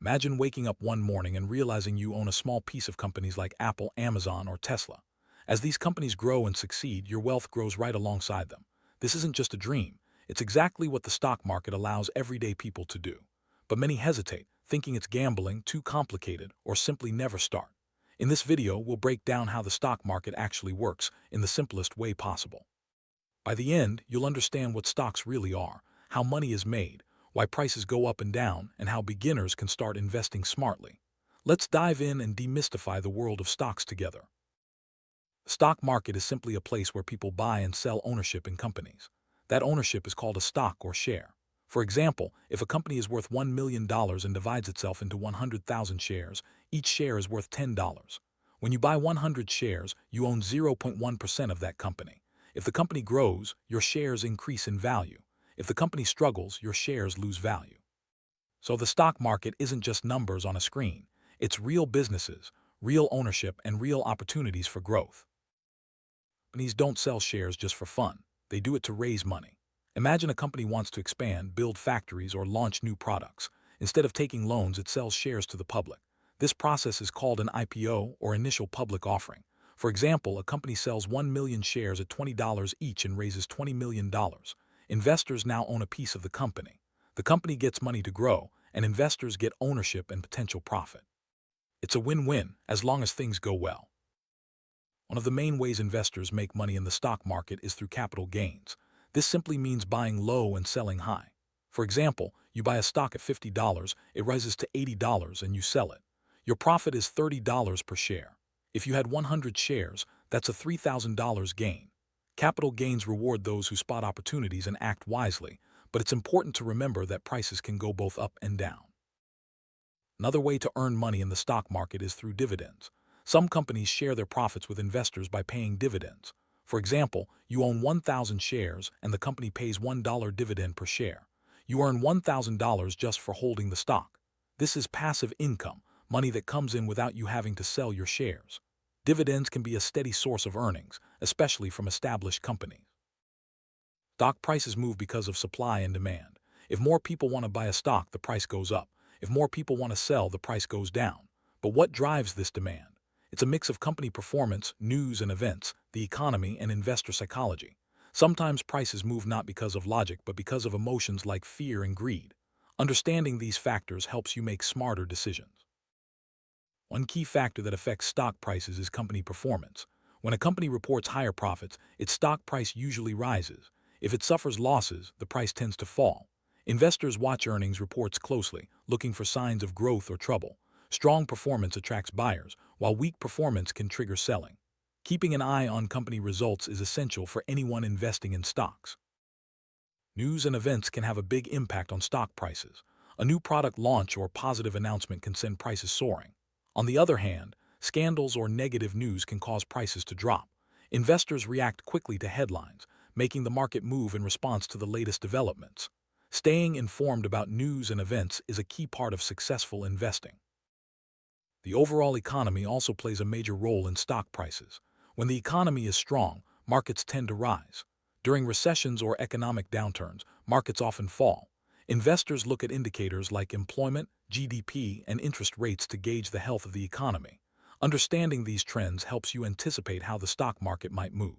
Imagine waking up one morning and realizing you own a small piece of companies like Apple, Amazon, or Tesla. As these companies grow and succeed, your wealth grows right alongside them. This isn't just a dream. It's exactly what the stock market allows everyday people to do. But many hesitate, thinking it's gambling, too complicated, or simply never start. In this video, we'll break down how the stock market actually works in the simplest way possible. By the end, you'll understand what stocks really are, how money is made, why prices go up and down, and how beginners can start investing smartly. Let's dive in and demystify the world of stocks together. The stock market is simply a place where people buy and sell ownership in companies. That ownership is called a stock or share. For example, if a company is worth $1 million and divides itself into 100,000 shares, each share is worth $10. When you buy 100 shares, you own 0.1% of that company. If the company grows, your shares increase in value. If the company struggles, your shares lose value. So the stock market isn't just numbers on a screen. It's real businesses, real ownership, and real opportunities for growth. Companies don't sell shares just for fun. They do it to raise money. Imagine a company wants to expand, build factories, or launch new products. Instead of taking loans, it sells shares to the public. This process is called an IPO, or initial public offering. For example, a company sells 1 million shares at $20 each and raises $20 million. Investors now own a piece of the company. The company gets money to grow, and investors get ownership and potential profit. It's a win-win as long as things go well. One of the main ways investors make money in the stock market is through capital gains. This simply means buying low and selling high. For example, you buy a stock at $50, it rises to $80, and you sell it. Your profit is $30 per share. If you had 100 shares, that's a $3,000 gain. Capital gains reward those who spot opportunities and act wisely, but it's important to remember that prices can go both up and down. Another way to earn money in the stock market is through dividends. Some companies share their profits with investors by paying dividends. For example, you own 1,000 shares and the company pays $1 dividend per share. You earn $1,000 just for holding the stock. This is passive income, money that comes in without you having to sell your shares. Dividends can be a steady source of earnings, especially from established companies. Stock prices move because of supply and demand. If more people want to buy a stock, the price goes up. If more people want to sell, the price goes down. But what drives this demand? It's a mix of company performance, news and events, the economy, and investor psychology. Sometimes prices move not because of logic, but because of emotions like fear and greed. Understanding these factors helps you make smarter decisions. One key factor that affects stock prices is company performance. When a company reports higher profits, its stock price usually rises. If it suffers losses, the price tends to fall. Investors watch earnings reports closely, looking for signs of growth or trouble. Strong performance attracts buyers, while weak performance can trigger selling. Keeping an eye on company results is essential for anyone investing in stocks. News and events can have a big impact on stock prices. A new product launch or positive announcement can send prices soaring. On the other hand, scandals or negative news can cause prices to drop. Investors react quickly to headlines, making the market move in response to the latest developments. Staying informed about news and events is a key part of successful investing. The overall economy also plays a major role in stock prices. When the economy is strong, markets tend to rise. During recessions or economic downturns, markets often fall. Investors look at indicators like employment, GDP, and interest rates to gauge the health of the economy. Understanding these trends helps you anticipate how the stock market might move.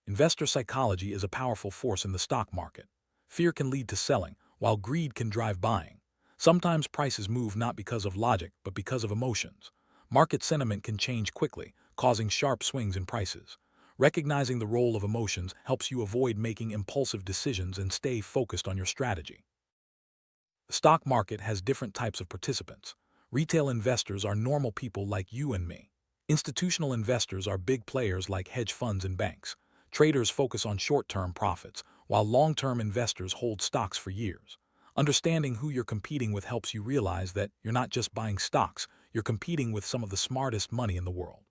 Investor psychology is a powerful force in the stock market. Fear can lead to selling, while greed can drive buying. Sometimes prices move not because of logic, but because of emotions. Market sentiment can change quickly, causing sharp swings in prices. Recognizing the role of emotions helps you avoid making impulsive decisions and stay focused on your strategy. The stock market has different types of participants. Retail investors are normal people like you and me. Institutional investors are big players like hedge funds and banks. Traders focus on short-term profits, while long-term investors hold stocks for years. Understanding who you're competing with helps you realize that you're not just buying stocks, you're competing with some of the smartest money in the world.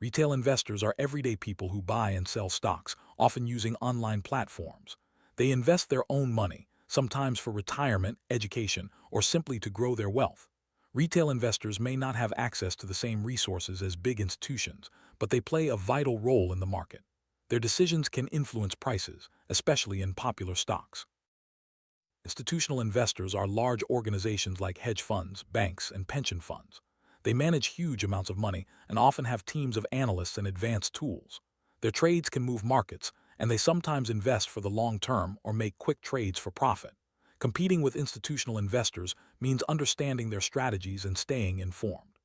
Retail investors are everyday people who buy and sell stocks, often using online platforms. They invest their own money, sometimes for retirement, education, or simply to grow their wealth. Retail investors may not have access to the same resources as big institutions, but they play a vital role in the market. Their decisions can influence prices, especially in popular stocks. Institutional investors are large organizations like hedge funds, banks, and pension funds. They manage huge amounts of money and often have teams of analysts and advanced tools. Their trades can move markets, and they sometimes invest for the long term or make quick trades for profit. Competing with institutional investors means understanding their strategies and staying informed.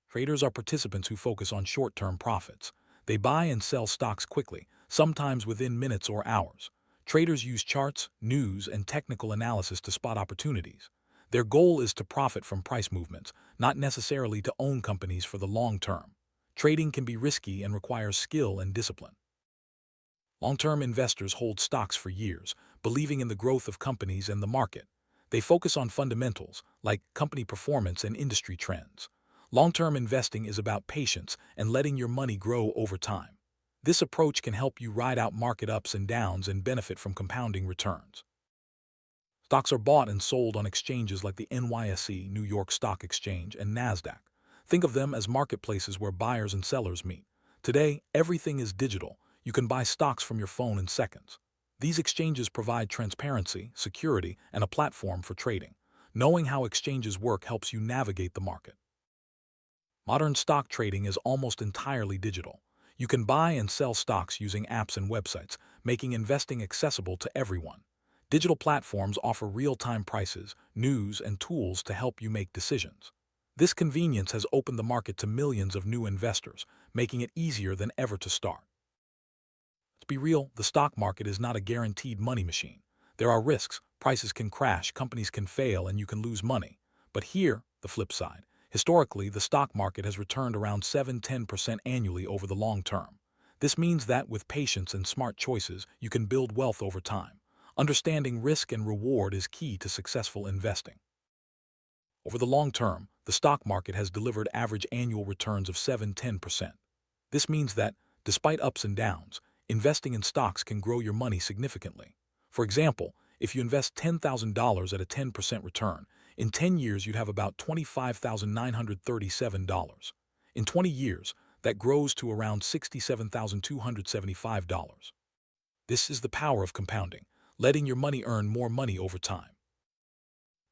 Traders are participants who focus on short-term profits. They buy and sell stocks quickly, sometimes within minutes or hours. Traders use charts, news, and technical analysis to spot opportunities. Their goal is to profit from price movements, not necessarily to own companies for the long term. Trading can be risky and requires skill and discipline. Long-term investors hold stocks for years, believing in the growth of companies and the market. They focus on fundamentals, like company performance and industry trends. Long-term investing is about patience and letting your money grow over time. This approach can help you ride out market ups and downs and benefit from compounding returns. Stocks are bought and sold on exchanges like the NYSE, New York Stock Exchange, and NASDAQ. Think of them as marketplaces where buyers and sellers meet. Today, everything is digital. You can buy stocks from your phone in seconds. These exchanges provide transparency, security, and a platform for trading. Knowing how exchanges work helps you navigate the market. Modern stock trading is almost entirely digital. You can buy and sell stocks using apps and websites, making investing accessible to everyone. Digital platforms offer real-time prices, news, and tools to help you make decisions. This convenience has opened the market to millions of new investors, making it easier than ever to start. Let's be real, the stock market is not a guaranteed money machine. There are risks, prices can crash, companies can fail, and you can lose money. But here, the flip side. Historically, the stock market has returned around 7–10% annually over the long term. This means that with patience and smart choices, you can build wealth over time. Understanding risk and reward is key to successful investing. Over the long term, the stock market has delivered average annual returns of 7–10%. This means that, despite ups and downs, investing in stocks can grow your money significantly. For example, if you invest $10,000 at a 10% return, in 10 years you'd have about $25,937. In 20 years, that grows to around $67,275. This is the power of compounding, letting your money earn more money over time.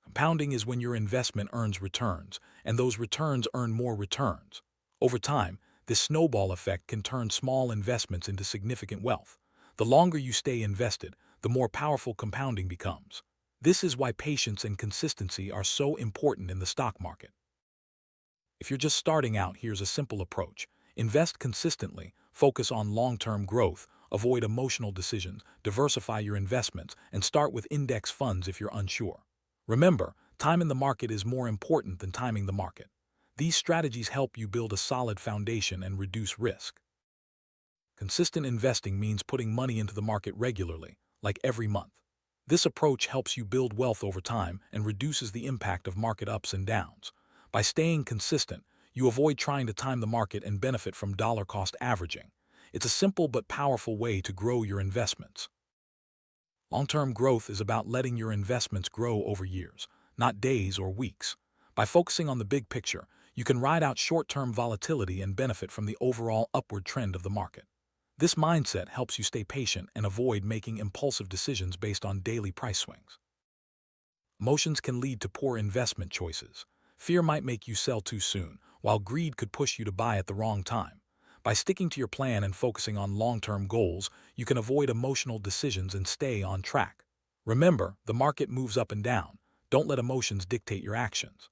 Compounding is when your investment earns returns, and those returns earn more returns. Over time, this snowball effect can turn small investments into significant wealth. The longer you stay invested, the more powerful compounding becomes. This is why patience and consistency are so important in the stock market. If you're just starting out, here's a simple approach. Invest consistently, focus on long-term growth, avoid emotional decisions, diversify your investments, and start with index funds if you're unsure. Remember, time in the market is more important than timing the market. These strategies help you build a solid foundation and reduce risk. Consistent investing means putting money into the market regularly, like every month. This approach helps you build wealth over time and reduces the impact of market ups and downs. By staying consistent, you avoid trying to time the market and benefit from dollar-cost averaging. It's a simple but powerful way to grow your investments. Long-term growth is about letting your investments grow over years, not days or weeks. By focusing on the big picture, you can ride out short-term volatility and benefit from the overall upward trend of the market. This mindset helps you stay patient and avoid making impulsive decisions based on daily price swings. Emotions can lead to poor investment choices. Fear might make you sell too soon, while greed could push you to buy at the wrong time. By sticking to your plan and focusing on long-term goals, you can avoid emotional decisions and stay on track. Remember, the market moves up and down. Don't let emotions dictate your actions.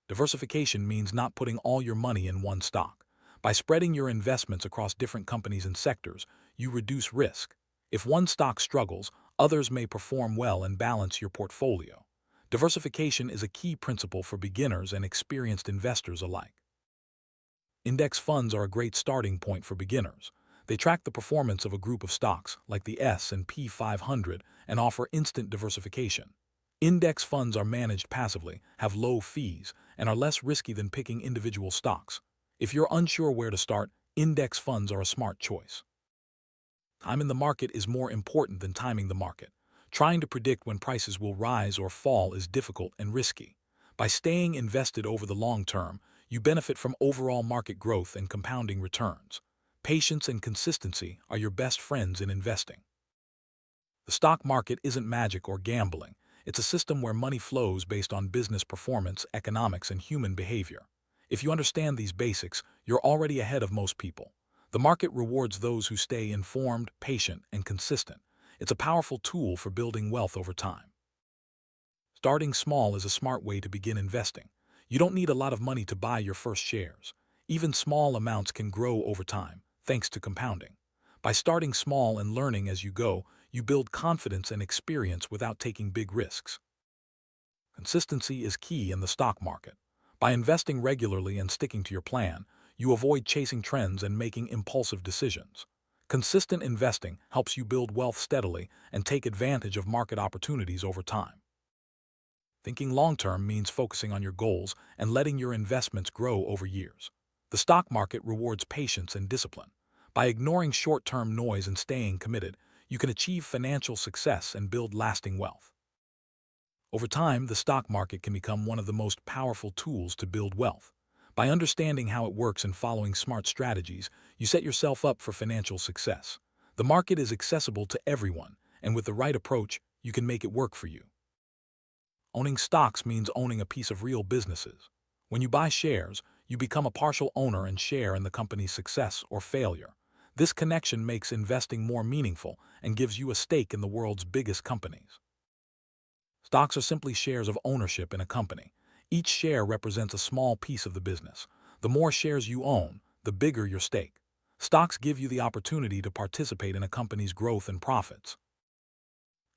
Diversification means not putting all your money in one stock. By spreading your investments across different companies and sectors, you reduce risk. If one stock struggles, others may perform well and balance your portfolio. Diversification is a key principle for beginners and experienced investors alike. Index funds are a great starting point for beginners. They track the performance of a group of stocks, like the S&P 500, and offer instant diversification. Index funds are managed passively, have low fees, and are less risky than picking individual stocks. If you're unsure where to start, index funds are a smart choice. Time in the market is more important than timing the market. Trying to predict when prices will rise or fall is difficult and risky. By staying invested over the long term, you benefit from overall market growth and compounding returns. Patience and consistency are your best friends in investing. The stock market isn't magic or gambling. It's a system where money flows based on business performance, economics, and human behavior. If you understand these basics, you're already ahead of most people. The market rewards those who stay informed, patient, and consistent. It's a powerful tool for building wealth over time. Starting small is a smart way to begin investing. You don't need a lot of money to buy your first shares. Even small amounts can grow over time, thanks to compounding. By starting small and learning as you go, you build confidence and experience without taking big risks. Consistency is key in the stock market. By investing regularly and sticking to your plan, you avoid chasing trends and making impulsive decisions. Consistent investing helps you build wealth steadily and take advantage of market opportunities over time. Thinking long-term means focusing on your goals and letting your investments grow over years. The stock market rewards patience and discipline. By ignoring short-term noise and staying committed, you can achieve financial success and build lasting wealth. Over time, the stock market can become one of the most powerful tools to build wealth. By understanding how it works and following smart strategies, you set yourself up for financial success. The market is accessible to everyone, and with the right approach, you can make it work for you. Owning stocks means owning a piece of real businesses. When you buy shares, you become a partial owner and share in the company's success or failure. This connection makes investing more meaningful and gives you a stake in the world's biggest companies. Stocks are simply shares of ownership in a company. Each share represents a small piece of the business. The more shares you own, the bigger your stake. Stocks give you the opportunity to participate in a company's growth and profits.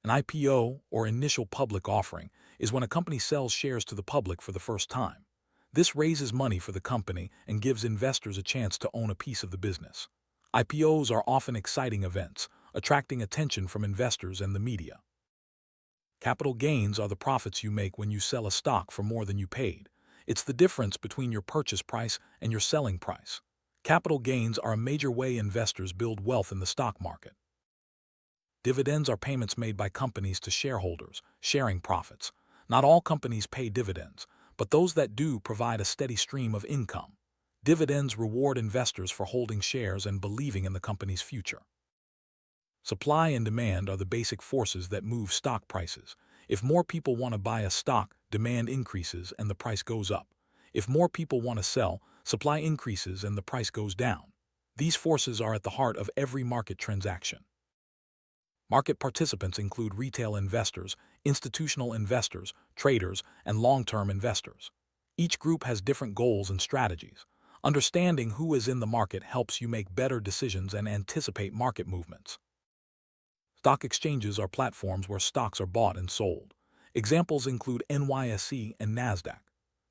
An IPO, or initial public offering, is when a company sells shares to the public for the first time. This raises money for the company and gives investors a chance to own a piece of the business. IPOs are often exciting events, attracting attention from investors and the media. Capital gains are the profits you make when you sell a stock for more than you paid. It's the difference between your purchase price and your selling price. Capital gains are a major way investors build wealth in the stock market. Dividends are payments made by companies to shareholders, sharing profits. Not all companies pay dividends, but those that do provide a steady stream of income. Dividends reward investors for holding shares and believing in the company's future. Supply and demand are the basic forces that move stock prices. If more people want to buy a stock, demand increases and the price goes up. If more people want to sell, supply increases and the price goes down. These forces are at the heart of every market transaction. Market participants include retail investors, institutional investors, traders, and long-term investors. Each group has different goals and strategies. Understanding who is in the market helps you make better decisions and anticipate market movements. Stock exchanges are platforms where stocks are bought and sold. Examples include NYSE and NASDAQ.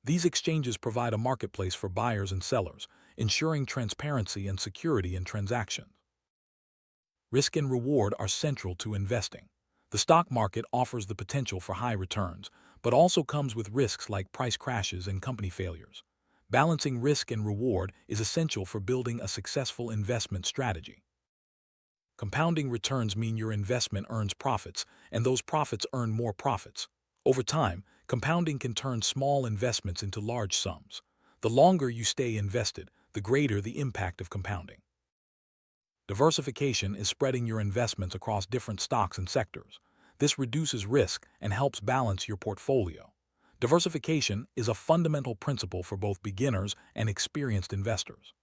These exchanges provide a marketplace for buyers and sellers, ensuring transparency and security in transactions. Risk and reward are central to investing. The stock market offers the potential for high returns, but also comes with risks like price crashes and company failures. Balancing risk and reward is essential for building a successful investment strategy. Compounding returns mean your investment earns profits, and those profits earn more profits. Over time, compounding can turn small investments into large sums. The longer you stay invested, the greater the impact of compounding. Diversification is spreading your investments across different stocks and sectors. This reduces risk and helps balance your portfolio. Diversification is a fundamental principle for both beginners and experienced investors.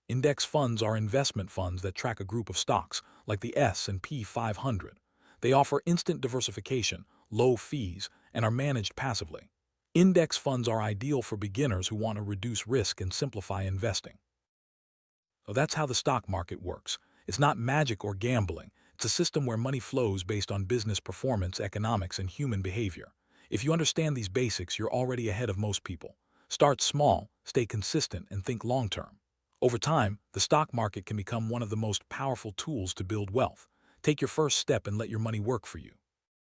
Index funds are investment funds that track a group of stocks, like the S&P 500. They offer instant diversification, low fees, and are managed passively. Index funds are ideal for beginners who want to reduce risk and simplify investing. So that's how the stock market works. It's not magic or gambling. It's a system where money flows based on business performance, economics, and human behavior. If you understand these basics, you're already ahead of most people. Start small, stay consistent, and think long-term. Over time, the stock market can become one of the most powerful tools to build wealth. Take your first step and let your money work for you.